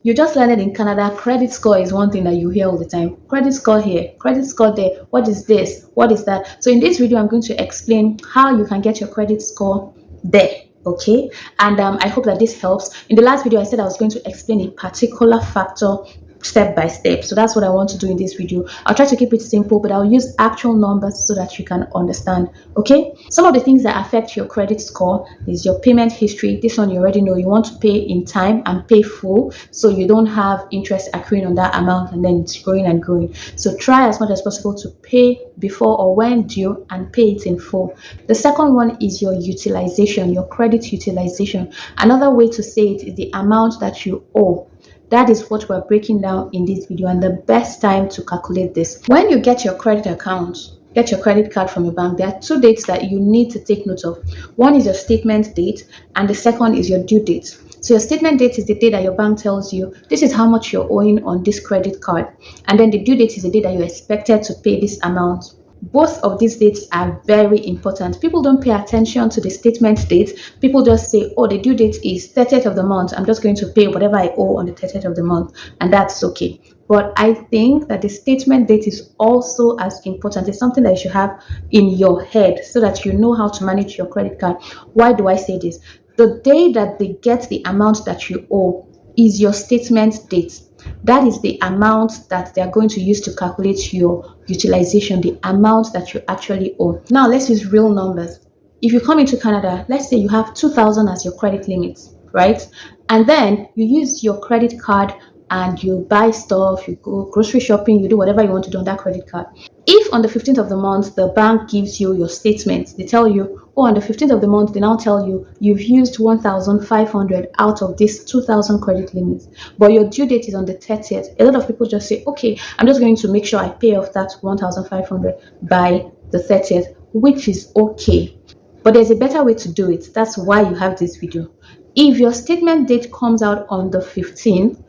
You just learned in Canada, credit score is one thing that you hear all the time. Credit score here, credit score there. What is this? What is that? So in this video, I'm going to explain how you can get your credit score there. Okay, and I hope that this helps. In the last video, I said I was going to explain a particular factor step by step. So that's what I want to do in this video. I'll try to keep it simple, but I'll use actual numbers so that you can understand. Okay, some of the things that affect your credit score is your payment history. This one you already know. You want to pay in time and pay full, so you don't have interest accruing on that amount and then it's growing and growing. So try as much as possible to pay before or when due and pay it in full. The second one is your utilization, your credit utilization. Another way to say it is the amount that you owe. That is what we're breaking down in this video, and the best time to calculate this. When you get your credit account, get your credit card from your bank, there are two dates that you need to take note of. One is your statement date, and the second is your due date. So your statement date is the day that your bank tells you this is how much you're owing on this credit card, and then the due date is the day that you're expected to pay this amount. Both of these dates are very important. People don't pay attention to the statement date. People just say, oh, the due date is 30th of the month. I'm just going to pay whatever I owe on the 30th of the month, and that's okay. But I think that the statement date is also as important. It's something that you should have in your head so that you know how to manage your credit card. Why do I say this? The day that they get the amount that you owe is your statement date. That is the amount that they are going to use to calculate your utilization, the amount that you actually owe. Now, let's use real numbers. If you come into Canada, let's say you have 2,000 as your credit limit, right? And then you use your credit card and you buy stuff, you go grocery shopping, you do whatever you want to do on that credit card. If on the 15th of the month, the bank gives you your statement, they tell you, oh, on the 15th of the month, they now tell you you've used 1,500 out of this 2,000 credit limits, but your due date is on the 30th. A lot of people just say, okay, I'm just going to make sure I pay off that 1,500 by the 30th, which is okay. But there's a better way to do it. That's why you have this video. If your statement date comes out on the 15th,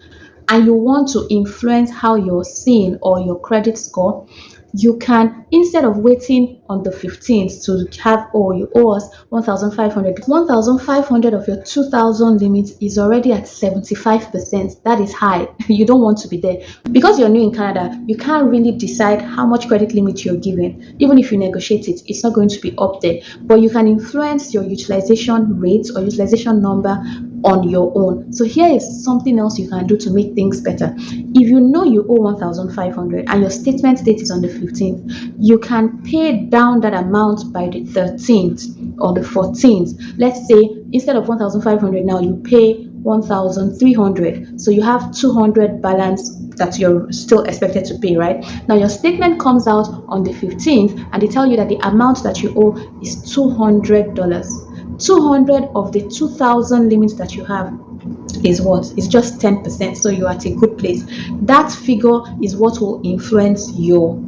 and you want to influence how you're seeing or your credit score, you can, instead of waiting on the 15th to have, oh, you owe us 1,500. 1,500 of your 2,000 limit is already at 75%. That is high. You don't want to be there. Because you're new in Canada, you can't really decide how much credit limit you're given. Even if you negotiate it, it's not going to be up there. But you can influence your utilization rate or utilization number on your own. So here is something else you can do to make things better. If you know you owe 1,500 and your statement date is on the 15th, you can pay down that amount by the 13th or the 14th. Let's say instead of 1,500 now you pay 1,300. So you have 200 balance that you're still expected to pay, right? Now your statement comes out on the 15th and they tell you that the amount that you owe is $200. 200 of the 2,000 limits that you have is what? It's just 10%. So you're at a good place. That figure is what will influence your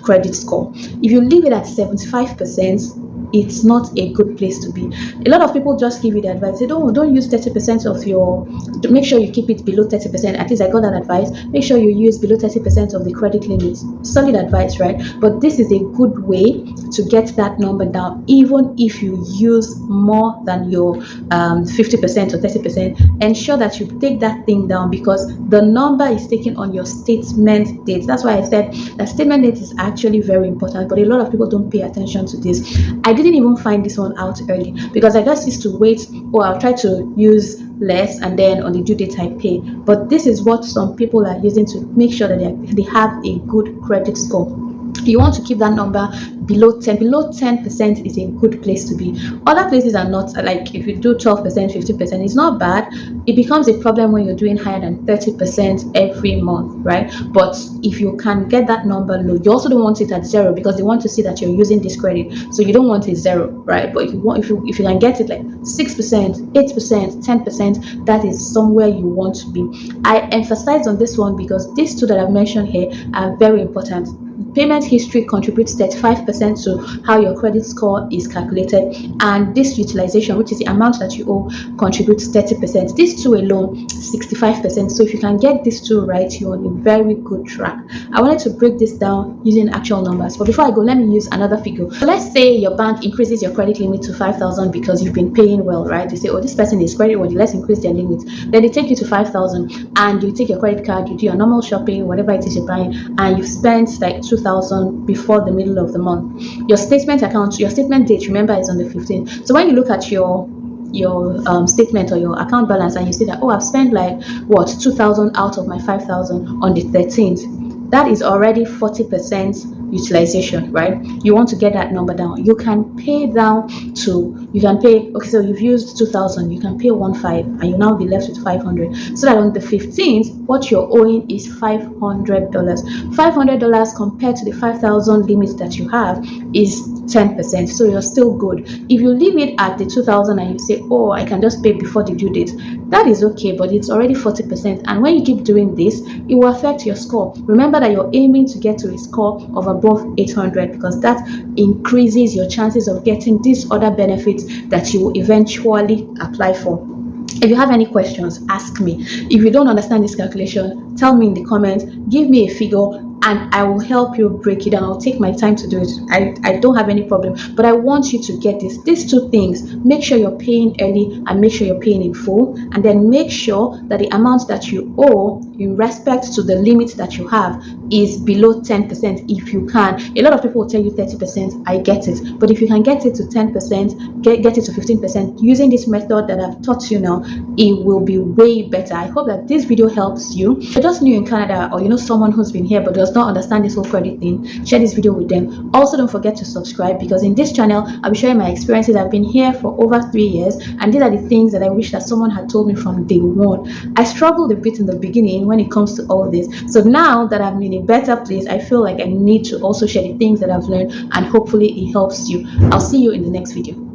credit score. If you leave it at 75%, it's not a good place to be. A lot of people just give you the advice. They don't use 30% of your, make sure you keep it below 30%. At least I got that advice. Make sure you use below 30% of the credit limits. Solid advice, right? But this is a good way to get that number down, even if you use more than your 50% or 30%. Ensure that you take that thing down because the number is taken on your statement date. That's why I said that statement date is actually very important, but a lot of people don't pay attention to this. I didn't even find this one out early because I just used to wait, or I'll try to use less and then on the due date I pay. But this is what some people are using to make sure that they have a good credit score. You want to keep that number below 10. Below 10% is a good place to be. Other places are not, like if you do 12%, 15%, it's not bad. It becomes a problem when you're doing higher than 30% every month, right? But if you can get that number low, you also don't want it at zero because they want to see that you're using this credit. So you don't want it zero, right? But if you can get it like 6%, 8%, 10%, that is somewhere you want to be. I emphasize on this one because these two that I've mentioned here are very important. payment history contributes 35% to how your credit score is calculated, and this utilization, which is the amount that you owe, contributes 30%. These two alone, 65%. So if you can get these two right, you're on a very good track. I wanted to break this down using actual numbers, but before I go, let me use another figure. So let's say your bank increases your credit limit to 5,000 because you've been paying well, right? They say, oh, this person is credit worthy, let's increase their limit. Then they take you to 5,000, and you take your credit card, you do your normal shopping, whatever it is you're buying, and you've spent like 2,000 before the middle of the month. Your statement date, remember, is on the 15th. So when you look at your statement or your account balance and you see that, oh, I've spent like 2,000 out of my 5,000 on the 13th, that is already 40% utilization, right? You want to get that number down. You can pay okay, so you've used 2,000, you can pay 1,500 and you now be left with 500, so that on the 15th what you're owing is $500. $500 compared to the 5,000 limit that you have is 10%, so you're still good. If you leave it at the 2,000 and you say, oh, I can just pay before the due date, that is okay, but it's already 40%, and when you keep doing this, it will affect your score. Remember that you're aiming to get to a score of above 800 because that increases your chances of getting these other benefits that you will eventually apply for. If you have any questions, ask me. If you don't understand this calculation, tell me in the comments, give me a figure, and I will help you break it down. I'll take my time to do it. I don't have any problem, but I want you to get these two things. Make sure you're paying early and make sure you're paying in full, and then make sure that the amount that you owe in respect to the limit that you have is below 10% if you can. A lot of people will tell you 30%, I get it, but if you can get it to 10%, get it to 15% using this method that I've taught you now, it will be way better. I hope that this video helps you. If you're just new in Canada, or you know someone who's been here but does not understand this whole credit thing, share this video with them. Also, don't forget to subscribe, because in this channel I'll be sharing my experiences. I've been here for over 3 years, and these are the things that I wish that someone had told me from day one. I struggled a bit in the beginning when it comes to all this, so now that I'm in a better place, I feel like I need to also share the things that I've learned, and hopefully it helps you. I'll see you in the next video.